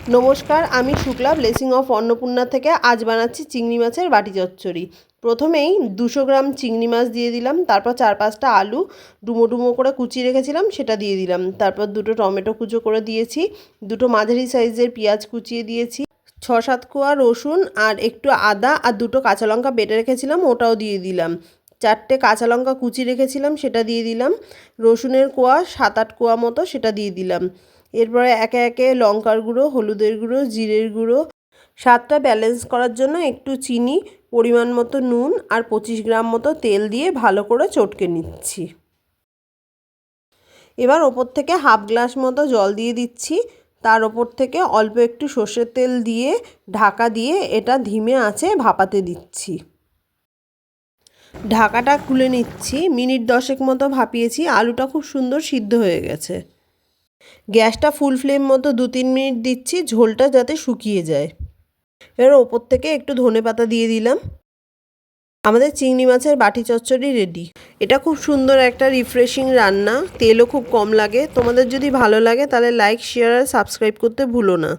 নমস্কার, আমি Shukla blessing of Annapurna থেকে আজ বানাচ্ছি চিংড়ি মাছের বাটি চচ্চড়ি। প্রথমেই 200 গ্রাম চিংড়ি মাছ দিয়ে দিলাম, তারপর 4-5টা আলু ডুমো ডুমো করে কুচিয়ে রেখেছিলাম সেটা দিয়ে দিলাম, তারপর 2টো টমেটো কুচো করে দিয়েছি, 2টো মাঝারি সাইজের পেঁয়াজ কুচিয়ে দিয়েছি, 6-7 কোয়া রসুন আর একটু আদা আর 2টো কাঁচা লঙ্কা বেটে রেখেছিলাম ওটাও দিয়ে দিলাম, 4টে কাঁচা লঙ্কা কুচি রেখেছিলাম সেটা দিয়ে দিলাম, রসুনের কোয়া 7-8 কোয়া মতো সেটা দিয়ে দিলাম। এরপরে একে একে লঙ্কার গুঁড়ো, হলুদের গুঁড়ো, জিরের গুঁড়ো, স্বাদটা ব্যালেন্স করার জন্য একটু চিনি, পরিমাণ মতো নুন আর 25 গ্রাম মতো তেল দিয়ে ভালো করে চটকে নিচ্ছি। এবার ওপর থেকে হাফ গ্লাস মতো জল দিয়ে দিচ্ছি, তার ওপর থেকে অল্প একটু সর্ষের তেল দিয়ে ঢাকা দিয়ে এটা ধিমে আঁচে ভাপাতে দিচ্ছি। ঢাকাটা খুলে নিচ্ছি, মিনিট 10 মতো ভাপিয়েছি, আলুটা খুব সুন্দর সিদ্ধ হয়ে গেছে। গ্যাসটা ফুল ফ্লেম মতো 2-3 মিনিট দিচ্ছি, ঝোলটা যাতে শুকিয়ে যায়। এবার ওপর থেকে একটু ধনেপাতা দিয়ে দিলাম। আমাদের চিংড়ি মাছের বাটি চচ্চড়ি রেডি। এটা খুব সুন্দর একটা রিফ্রেশিং রান্না, তেলও খুব কম লাগে। তোমাদের যদি ভালো লাগে তাহলে লাইক, শেয়ার আর সাবস্ক্রাইব করতে ভুলো না।